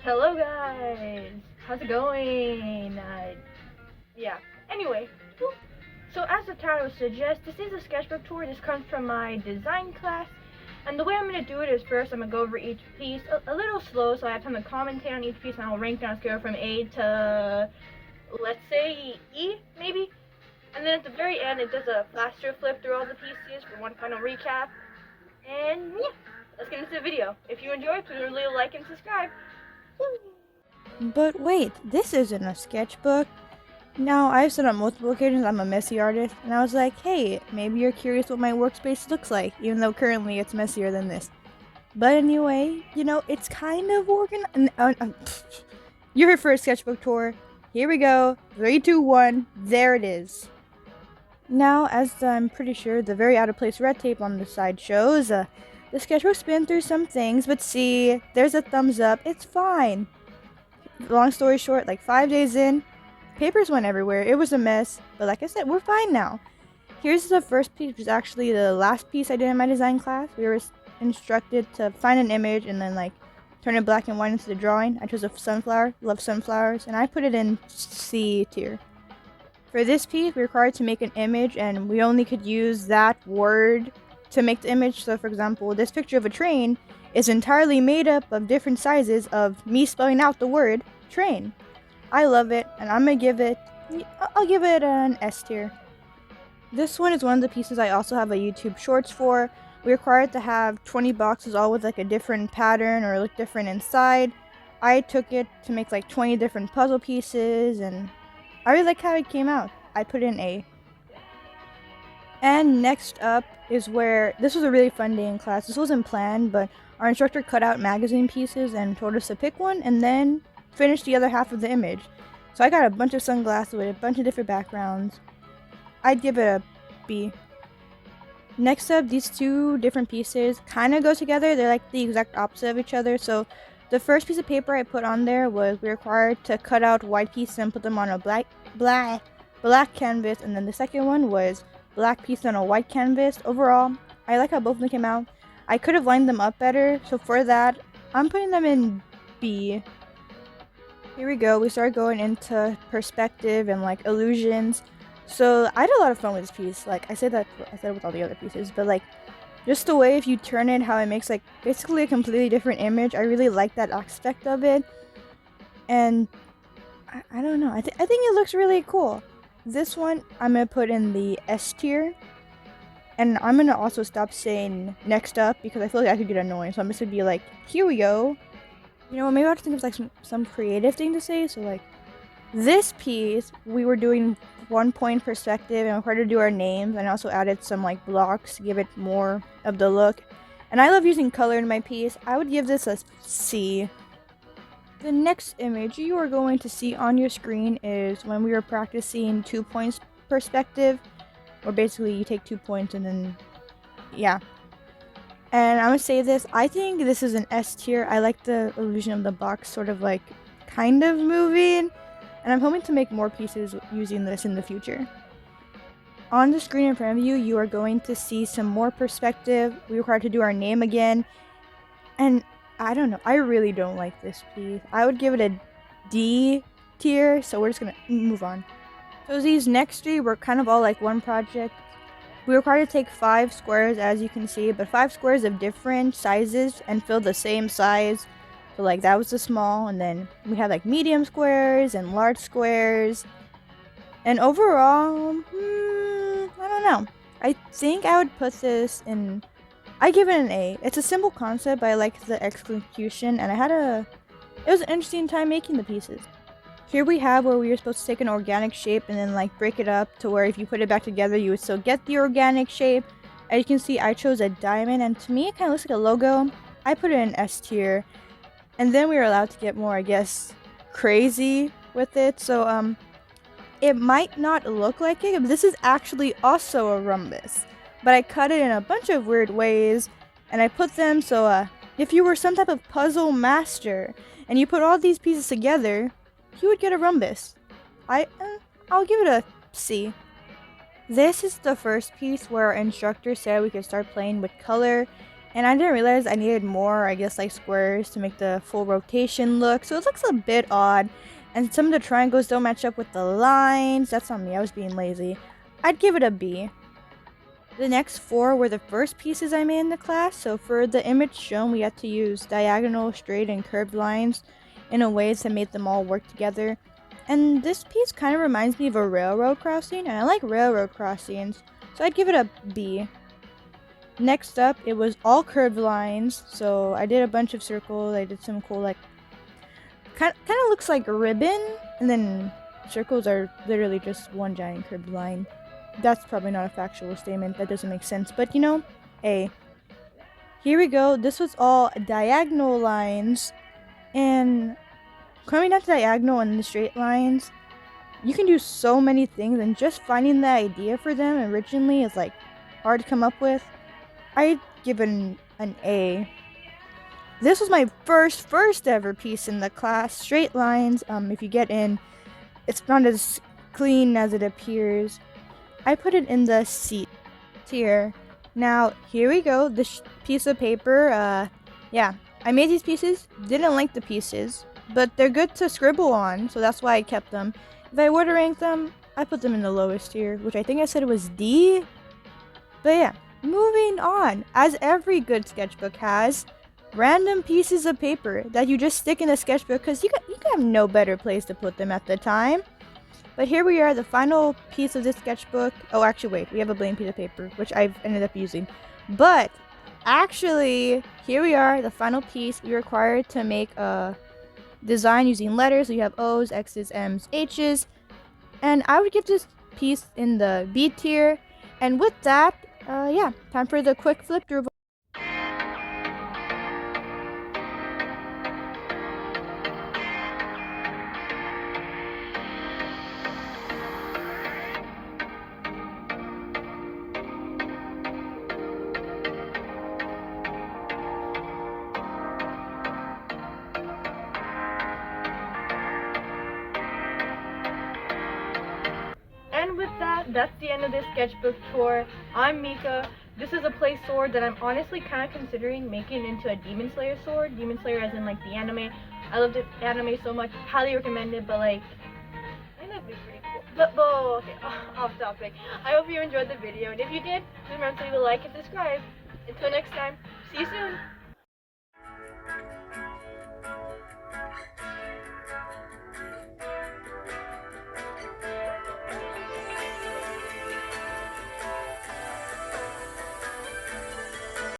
Hello guys! How's it going? Yeah. Anyway, so as the title suggests, this is a sketchbook tour. This comes from my design class. And the way I'm going to do it is first I'm going to go over each piece a little slow so I have time to commentate on each piece, and I'll rank down a scale from A to, let's say, E, maybe? And then at the very end it does a faster flip through all the pieces for one final recap. And yeah, let's get into the video. If you enjoyed, please leave a like and subscribe. But wait, this isn't a sketchbook. Now, I've said on multiple occasions I'm a messy artist, and I was like, hey, maybe you're curious what my workspace looks like, even though currently it's messier than this. But anyway, it's kind of organized. You're here for a sketchbook tour. Here we go. 3, 2, 1. There it is. Now, as I'm pretty sure the very out of place red tape on the side shows, the sketchbook's been through some things, but see, there's a thumbs up. It's fine. Long story short, like 5 days in, papers went everywhere. It was a mess, but like I said, we're fine now. Here's the first piece, which is actually the last piece I did in my design class. We were instructed to find an image and then turn it black and white into the drawing. I chose a sunflower, love sunflowers, and I put it in C tier. For this piece, we're required to make an image, and we only could use that word to make the image. So for example, this picture of a train is entirely made up of different sizes of me spelling out the word train. I love it, and I'll give it an S tier. This one is one of the pieces I also have a YouTube Shorts for. We're required to have 20 boxes all with a different pattern or look different inside. I took it to make 20 different puzzle pieces, and I really like how it came out. I put in A. And next up is where, this was a really fun day in class. This wasn't planned, but our instructor cut out magazine pieces and told us to pick one and then finish the other half of the image. So I got a bunch of sunglasses with a bunch of different backgrounds. I'd give it a B. Next up, these two different pieces kind of go together. They're the exact opposite of each other. So the first piece of paper I put on there was we were required to cut out white pieces and put them on a black canvas, and then the second one was black piece on a white canvas. Overall, I like how both of them came out. I could have lined them up better, so for that, I'm putting them in B. Here we go. We started going into perspective and illusions. So I had a lot of fun with this piece. I said it with all the other pieces, but just the way if you turn it, how it makes basically a completely different image. I really like that aspect of it, and I don't know. I think it looks really cool. This one I'm gonna put in the S tier, and I'm gonna also stop saying next up because I feel like I could get annoying. So I'm just gonna be here we go. You know what? Maybe I'll have to think of some creative thing to say. So this piece we were doing 1 point perspective, and we tried to do our names, and I also added some blocks to give it more of the look. And I love using color in my piece. I would give this a C. The next image you are going to see on your screen is when we were practicing 2 points perspective, or basically you take 2 points and then yeah. And I'm gonna say this, I think this is an S tier. I like the illusion of the box sort of kind of moving, and I'm hoping to make more pieces using this in the future. On the screen in front of you, you are going to see some more perspective. We required to do our name again, and I don't know, I really don't like this piece. I would give it a D tier, so we're just gonna move on. So these next three were kind of all one project. We were required to take 5 squares, as you can see, but 5 squares of different sizes and fill the same size. So that was the small, and then we had medium squares and large squares. And overall, I don't know. I think I would put this in, I give it an A. It's a simple concept, but I like the execution, and it was an interesting time making the pieces. Here we have where we were supposed to take an organic shape and then break it up to where if you put it back together, you would still get the organic shape. As you can see, I chose a diamond, and to me, it kind of looks like a logo. I put it in S tier. And then we were allowed to get more, I guess, crazy with it. So, it might not look like it, but this is actually also a rhombus. But I cut it in a bunch of weird ways, and I put them so, if you were some type of puzzle master, and you put all these pieces together, you would get a rhombus. I'll give it a C. This is the first piece where our instructor said we could start playing with color, And I didn't realize I needed more, I guess, like squares to make the full rotation look. So it looks a bit odd. And some of the triangles don't match up with the lines. That's on me, I was being lazy. I'd give it a B. The next 4 were the first pieces I made in the class. So for the image shown, we had to use diagonal, straight, and curved lines in a way to make them all work together. And this piece kind of reminds me of a railroad crossing, and I like railroad crossings, so I'd give it a B. Next up, it was all curved lines, so I did a bunch of circles. I did some cool, like, kind of looks like a ribbon, and then circles are literally just one giant curved line. That's probably not a factual statement, that doesn't make sense, but you know, A. Here we go, this was all diagonal lines, and coming down to diagonal and the straight lines, you can do so many things, and just finding the idea for them originally is like hard to come up with. I'd give it an A. This was my first ever piece in the class. Straight lines, if you get in, it's not as clean as it appears. I put it in the C tier. Now, here we go, this piece of paper, yeah, I made these pieces, didn't like the pieces, but they're good to scribble on, so that's why I kept them. If I were to rank them, I put them in the lowest tier, which I think I said it was D. But yeah, moving on. As every good sketchbook has, random pieces of paper that you just stick in the sketchbook because you have no better place to put them at the time. But here we are, the final piece of this sketchbook. Oh, actually, wait, we have a blank piece of paper, which I've ended up using. But actually, here we are, the final piece. We required to make a design using letters. So you have O's, X's, M's, H's. And I would give this piece in the B tier. And with that, yeah, time for the quick flip through. And with that, that's the end of this sketchbook tour. I'm Mica. This is a play sword that I'm honestly kind of considering making into a Demon Slayer sword. Demon Slayer as in like the anime. I love the anime so much. Highly recommend it, but like, I think that'd be pretty cool. But okay, off topic. I hope you enjoyed the video, and if you did, please remember to leave a like and subscribe. Until next time, see you soon.